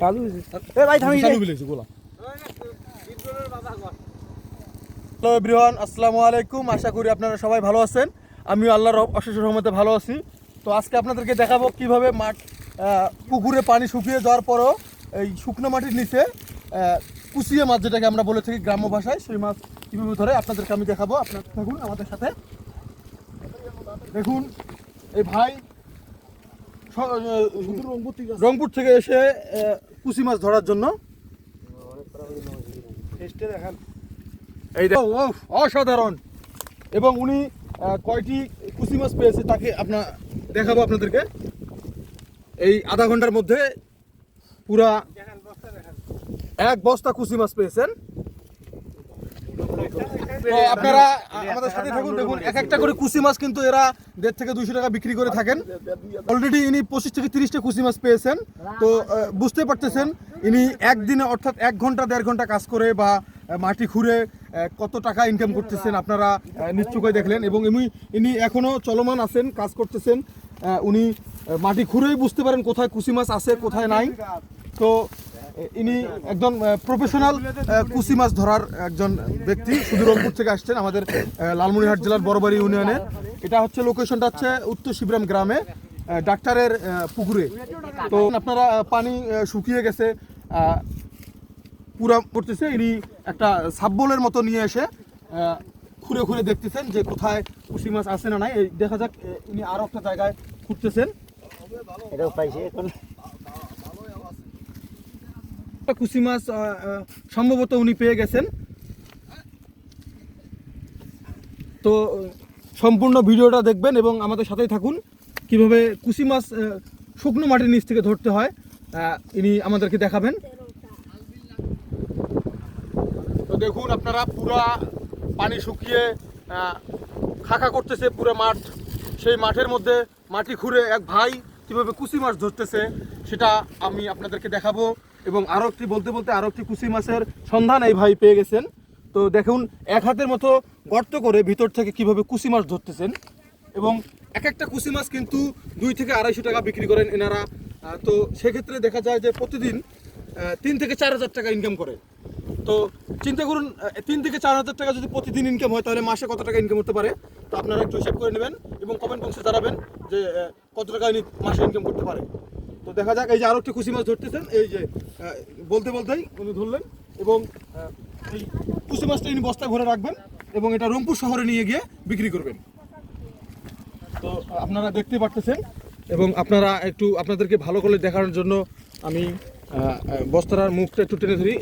চালু এ ভাই থামি চালু বিলেছি গোলা। হ্যালো এভরিওয়ান, আসসালামু আলাইকুম। আশা করি আপনারা সবাই ভালো আছেন। আমিও আল্লাহর অশেষ রহমতে ভালো আছি। তো আজকে আপনাদেরকে দেখাবো কিভাবে পুকুরে পানি শুকিয়ে যাওয়ার পরও এই শুকনো মাটির নিচে কুচিয়ে মাছ, যেটাকে আমরা বলে থাকি গ্রাম্য ভাষায়, সেই মাছ কীভাবে ধরে আপনাদেরকে আমি দেখাবো। আপনারা থাকুন আমাদের সাথে। দেখুন এই ভাই রংপুর থেকে এসে কুচি মাছ ধরার জন্য এই অসাধারণ। এবং উনি কয়টি কুচি মাছ পেয়েছে তাকে দেখাবো আপনাদেরকে। এই আধা ঘন্টার মধ্যে পুরা এক বস্তা কুচি মাছ পেয়েছেন। আপনারা আমাদের সাথে থাকুন। দেখুন এক একটা করে কুচি মাছ কিন্তু এরা 150 থেকে 200 টাকা বিক্রি করে থাকেন। অলরেডি ইনি 25 থেকে 30টা কুচি মাছ পেয়েছেন। তো বুঝতে পারতেছেন ইনি একদিনে অর্থাৎ 1 ঘন্টা 1.5 ঘন্টা কাজ করে বা মাটি খুঁড়ে কত টাকা ইনকাম করতেছেন আপনারা নিশ্চয়ই দেখলেন। এবং ইনি এখনও চলমান আছেন, কাজ করতেছেন। উনি মাটি খুঁড়েই বুঝতে পারেন কোথায় কুচি মাছ আছে কোথায় নাই। তো ইনি একজন প্রফেশনাল কুচি মাছ ধরার একজন ব্যক্তি, সুদূর রংপুর থেকে আসছেন আমাদের লালমনিরহাট জেলার বড়বাড়ি ইউনিয়নে। এটা হচ্ছে লোকেশনটা হচ্ছে উত্তর শিবরাম গ্রামে, ডাক্তারের পুকুরে। তো আপনারা পানি শুকিয়ে গেছে, পুরা করতেছে। ইনি একটা সাববোলের মতো নিয়ে এসে খুঁড়ে খুঁড়ে দেখতেছেন যে কোথায় কুচি মাছ আছে না নাই। এই দেখা যাক, ইনি আরো একটা জায়গায় খুঁড়তেছেন। এটাও পাইছে এখন কুচি মাছ সম্ভবত উনি পেয়ে গেছেন। তো সম্পূর্ণ ভিডিওটা দেখবেন এবং আমাদের সাথেই থাকুন। কিভাবে কুচি মাছ শুকনো মাটির নিচ থেকে ধরতে হয় ইনি আমাদেরকে দেখাবেন। তো দেখুন আপনারা, পুরা পানি শুকিয়ে খাখা করতেছে পুরো মাঠ। সেই মাঠের মধ্যে মাটি খুঁড়ে এক ভাই কীভাবে কুচি মাছ ধরতেছে সেটা আমি আপনাদেরকে দেখাবো। এবং আরও একটি বলতে বলতে আরও একটি কুচি মাছের সন্ধান এই ভাই পেয়ে গেছেন। তো দেখুন এক হাতের মতো গর্ত করে ভিতর থেকে কিভাবে কুচি মাছ ধরতেছেন। এবং এক একটা কুচি মাছ কিন্তু 2 থেকে 250 টাকা বিক্রি করেন এনারা। তো সেক্ষেত্রে দেখা যায় যে প্রতিদিন 3 থেকে 4 হাজার টাকা ইনকাম করে। তো চিন্তা করুন, 3 থেকে 4 হাজার টাকা যদি প্রতিদিন ইনকাম হয় তাহলে মাসে কত টাকা ইনকাম করতে পারে। তো আপনারা একটু হিসাব করে নেবেন এবং কমেন্ট বক্সে জানাবেন যে কত টাকা ইনি মাসে ইনকাম করতে পারে। তো দেখা যাক, এই যে আরও একটি কুচি মাছ ধরতেছেন। এই যে বলতে বলতেই উনি ধরলেন এবং এই কুচি মাছটা ইনি বস্তায় ভরে রাখবেন এবং এটা রংপুর শহরে নিয়ে গিয়ে বিক্রি করবেন। তো আপনারা দেখতে পারতেছেন এবং আপনারা একটু আপনাদেরকে ভালো করে দেখানোর জন্য আমি বস্তার মুখটা একটু টেনে ধরি।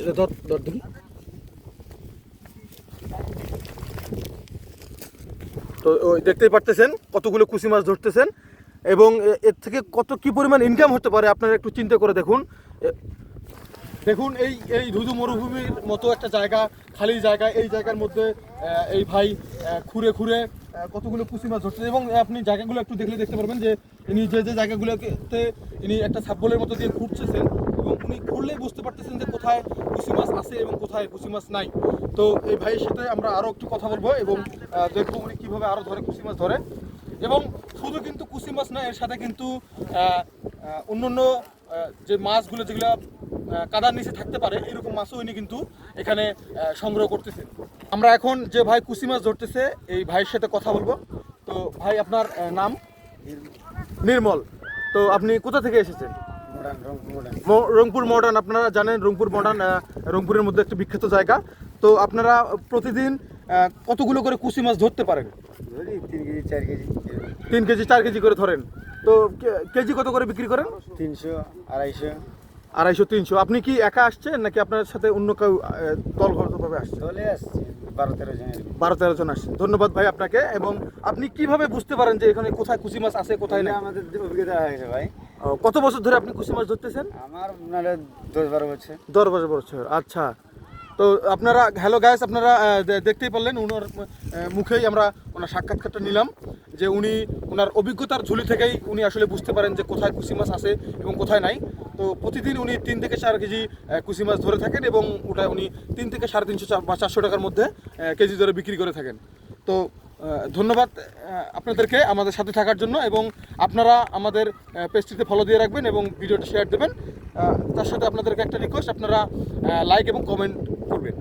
ধরি তো দেখতেই পারতেছেন কতগুলো কুচি মাছ ধরতেছেন এবং এর থেকে কি পরিমাণ ইনকাম হতে পারে আপনারা একটু চিন্তা করে দেখুন। দেখুন এই ধুধু মরুভূমির মতো একটা জায়গা, খালি জায়গা, এই জায়গার মধ্যে এই ভাই খুঁড়ে খুঁড়ে কতগুলো কুচি মাছ ধরছে। এবং আপনি জায়গাগুলো একটু দেখলে দেখতে পারবেন যে ইনি যে জায়গাগুলোতে ইনি একটা সাববোলের মতো দিয়ে খুঁড়ছেন এবং উনি খুঁড়লেই বুঝতে পারতেছেন যে কোথায় কুচি মাছ আছে এবং কোথায় কুচি মাছ নাই। তো এই ভাইয়ের সাথে আমরা আরও একটু কথা বলবো এবং দেখবো উনি কীভাবে আরও কুচি মাছ ধরে। এবং শুধু কিন্তু কুচি মাছ না, এর সাথে কিন্তু অন্যান্য যে মাছগুলো যেগুলো কাদার নিচে থাকতে পারে এরকম মাছও উনি কিন্তু এখানে সংগ্রহ করতেছে। আমরা এখন যে ভাই কুচি মাছ ধরতেছে এই ভাইয়ের সাথে কথা বলবো। তো ভাই আপনার নাম? নির্মল। তো আপনি কোথা থেকে এসেছেন? রংপুর মডার্ন। আপনারা জানেন রংপুর মডার্ন রংপুরের মধ্যে একটা বিখ্যাত জায়গা। তো আপনারা প্রতিদিন কতগুলো করে কুচি মাছ ধরতে পারেন? 3 কেজি 4 কেজি করে ধরেন। তো কেজি কত করে বিক্রি করেন? 300, 250, 250, 300। আপনি কি একা আসছেন নাকি আপনার সাথে অন্য কেউ দলগতভাবে আসছে? চলে আসছে 12-13 জন। 12-13 জন আসছেন। ধন্যবাদ ভাই আপনাকে। এবং আপনি কিভাবে বুঝতে পারেন যে এখানে কোথায় কুচি মাছ আছে কোথায় নেই? আমাদের অভিজ্ঞতা হয়েছে ভাই। কত বছর ধরে আপনি কুচি মাছ ধরতেছেন? আমার 10-12 বছর। 10 বছর। আচ্ছা। তো আপনারা হ্যালো গাইস, আপনারা দেখতেই পারলেন ওনার মুখেই আমরা ওনার সাক্ষাৎকারটা নিলাম যে উনি ওনার অভিজ্ঞতার ঝুলি থেকেই উনি আসলে বুঝতে পারেন যে কোথায় কুচি মাছ আছে এবং কোথায় নাই। তো প্রতিদিন উনি 3 থেকে 4 কেজি কুচি মাছ ধরে থাকেন এবং ওটা উনি 3 থেকে 350 বা 400 টাকার মধ্যে কেজি ধরে বিক্রি করে থাকেন। তো ধন্যবাদ আপনাদেরকে আমাদের সাথে থাকার জন্য, এবং আপনারা আমাদের পেজটিতে ফলো দিয়ে রাখবেন এবং ভিডিওটা শেয়ার দেবেন। তার সাথে আপনাদেরকে একটা রিকোয়েস্ট, আপনারা লাইক এবং কমেন্ট করবেন।